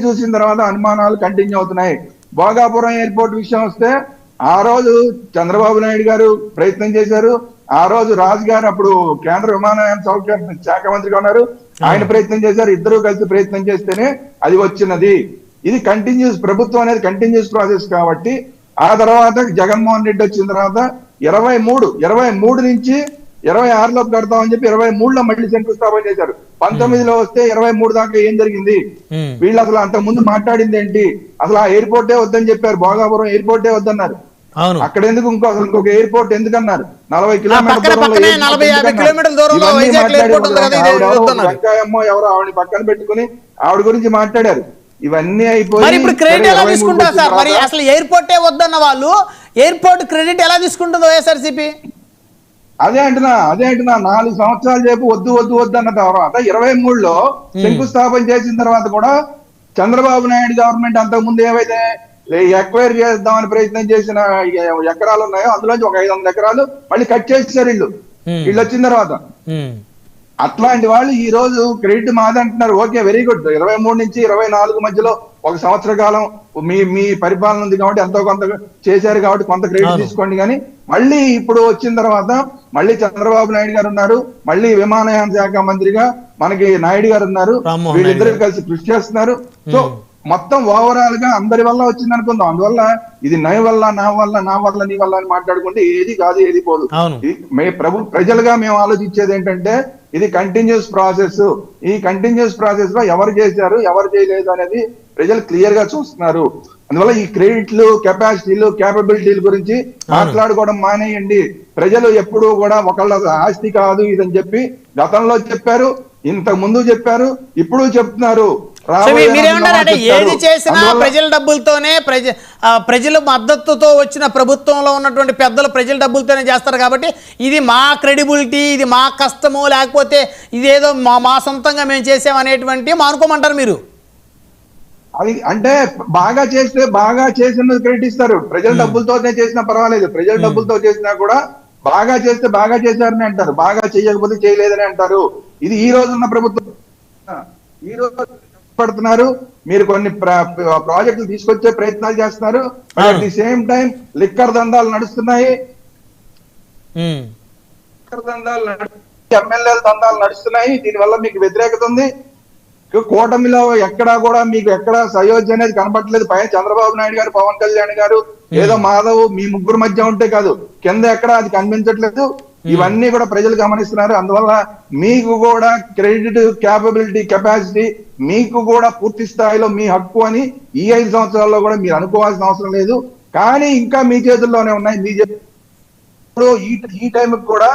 చూసిన తర్వాత అనుమానాలు కంటిన్యూ అవుతున్నాయి. భోగాపురం ఎయిర్పోర్ట్ విషయం వస్తే ఆ రోజు చంద్రబాబు నాయుడు గారు ప్రయత్నం చేశారు. ఆ రోజు రాజు గారు అప్పుడు కేంద్ర విమానయాన శాఖ మంత్రిగా ఉన్నారు, ఆయన ప్రయత్నం చేశారు. ఇద్దరు కలిసి ప్రయత్నం చేస్తేనే అది వచ్చినది. ఇది కంటిన్యూస్, ప్రభుత్వం అనేది కంటిన్యూస్ ప్రాసెస్ కాబట్టి ఆ తర్వాత జగన్మోహన్ రెడ్డి వచ్చిన తర్వాత 23 నుంచి 26 కడతామని చెప్పి 23లో మళ్ళీ శంకుస్థాపన చేశారు. 19లో వస్తే 23 దాకా ఏం జరిగింది? వీళ్ళు అసలు అంత ముందు మాట్లాడింది ఏంటి? అసలు ఆ ఎయిర్పోర్టే వద్దని చెప్పారు, భోగాపురం ఎయిర్పోర్టే వద్దన్నారు. అక్కడ ఎందుకు ఇంకొక ఎయిర్పోర్ట్ ఎందుకన్నారు? 40 కిలోమీటర్ల దూరంలో వెంకయ్యమ్మో ఎవరో ఆవిడ పక్కన పెట్టుకుని ఆవిడ గురించి మాట్లాడారు. ఇవన్నీ అయిపోయి ఇప్పుడు క్రెడిట్ ఎలా తీసుకుంటారు సార్? మరి అసలు ఎయిర్పోర్టే వద్దన్న వాళ్ళు ఎయిర్పోర్ట్ క్రెడిట్ ఎలా తీసుకుంటుందో వైఎస్ఆర్సీపీ? అదే అంటున్నా 4 సంవత్సరాల సేపు వద్దు అన్న తర్వాత 23లో శంకుస్థాపన చేసిన తర్వాత కూడా చంద్రబాబు నాయుడు గవర్నమెంట్ అంతకు ముందు ఏవైతే ఎక్వైర్ చేద్దామని ప్రయత్నం చేసిన ఎకరాలు ఉన్నాయో అందులోంచి ఒక 500 ఎకరాలు మళ్ళీ కట్ చేసేసారు వీళ్ళు వచ్చిన తర్వాత. అట్లాంటి వాళ్ళు ఈ రోజు క్రెడిట్ మాదంటున్నారు. Okay, very good. 23 నుంచి 24 మధ్యలో 1 సంవత్సర కాలం మీ పరిపాలన ఉంది కాబట్టి ఎంతో కొంత చేశారు కాబట్టి కొంత క్రెడిట్ తీసుకోండి. కానీ మళ్ళీ ఇప్పుడు వచ్చిన తర్వాత మళ్ళీ చంద్రబాబు నాయుడు గారు ఉన్నారు, మళ్ళీ విమానయాన శాఖ మంత్రిగా మనకి నాయుడు గారు ఉన్నారు. వీళ్ళిద్దరూ కలిసి కృషి చేస్తున్నారు. సో మొత్తం ఓవరాల్ గా అందరి వల్ల వచ్చింది అనుకుందాం. అందువల్ల ఇది నా వల్ల నీ వల్ల అని మాట్లాడుకుంటే ఏది కాదు, ఏది పోదు. ప్రజలుగా మేము ఆలోచించేది ఏంటంటే ఇది కంటిన్యూస్ ప్రాసెస్. ఈ కంటిన్యూస్ ప్రాసెస్ లో ఎవరు చేశారు ఎవరు చేయలేదు అనేది ప్రజలు క్లియర్ గా చూస్తున్నారు. అందువల్ల ఈ క్రెడిట్లు, కెపాసిటీలు, కేపబిలిటీల గురించి మాట్లాడుకోవడం మానేయండి. ప్రజలు ఎప్పుడూ కూడా ఒకళ్ళ ఆస్తి కాదు ఇదని చెప్పి గతంలో చెప్పారు, ఇంతకు ముందు చెప్పారు, ఇప్పుడు చెప్తున్నారు. మీరేమంటారంటే ఏది చేసినా ప్రజల డబ్బులతోనే, ప్రజల మద్దతుతో వచ్చిన ప్రభుత్వంలో ఉన్నటువంటి పెద్దలు ప్రజల డబ్బులతోనే చేస్తారు కాబట్టి ఇది మా క్రెడిబిలిటీ, ఇది మా కష్టము, లేకపోతే ఇదేదో మా సొంతంగా మేము చేసామనేటువంటి అనుకోమంటారు మీరు? అది అంటే బాగా చేస్తే బాగా చేసిన క్రెడిట్ ఇస్తారు. ప్రజల డబ్బులతోనే చేసినా పర్వాలేదు, ప్రజల డబ్బులతో చేసినా కూడా బాగా చేస్తే బాగా చేశారని అంటారు, బాగా చేయకపోతే చేయలేదని అంటారు. ఇది ఈ రోజున్న ప్రభుత్వం. ఈ రోజు పడుతున్నారు, మీరు కొన్ని ప్రాజెక్టులు తీసుకొచ్చే ప్రయత్నాలు చేస్తున్నారు. At the same time liquor దందాలు నడుస్తున్నాయి, ఎమ్మెల్యేల దందాలు నడుస్తున్నాయి. దీనివల్ల మీకు వ్యతిరేకత ఉంది. కూటమిలో ఎక్కడా కూడా మీకు ఎక్కడ సయోధ్య అనేది కనబడట్లేదు. పైన చంద్రబాబు నాయుడు గారు, పవన్ కళ్యాణ్ గారు, ఏదో మాధవ్ మీ ముగ్గురు మధ్య ఉంటే కాదు, కింద ఎక్కడ అది కనిపించట్లేదు. ఇవన్నీ కూడా ప్రజలు గమనిస్తున్నారు. అందువల్ల మీకు కూడా క్రెడిట్, క్యాపబిలిటీ, కెపాసిటీ మీకు కూడా పూర్తి స్థాయిలో మీ హక్కు అని ఈ 5 సంవత్సరాల్లో కూడా మీరు అనుకోవాల్సిన అవసరం లేదు. కానీ ఇంకా మీ చేతుల్లోనే ఉన్నాయి. మీ ఈ టైంకి కూడా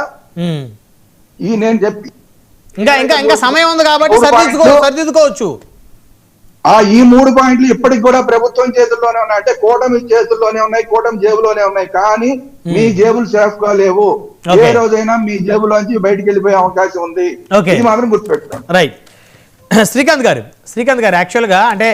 నేను చెప్పి ఇంకా సమయం ఉంది కాబట్టి సరిదిద్దుకోవచ్చు. ఈ 3 పాయింట్లు ఇప్పటికి కూడా ప్రభుత్వం చేతుల్లోనే ఉన్నాయి, అంటే కూటమి చేతుల్లోనే ఉన్నాయి, కూటమి జేబులోనే ఉన్నాయి. కానీ మీ జేబులు సేఫ్ గా లేవు. ఏ రోజైనా మీ జేబులోంచి బయటికి వెళ్ళిపోయే అవకాశం ఉంది. ఇది మాత్రం గుర్తుపెట్టుకోండి. రైట్. శ్రీకాంత్ గారు యాక్చువల్ గా అంటే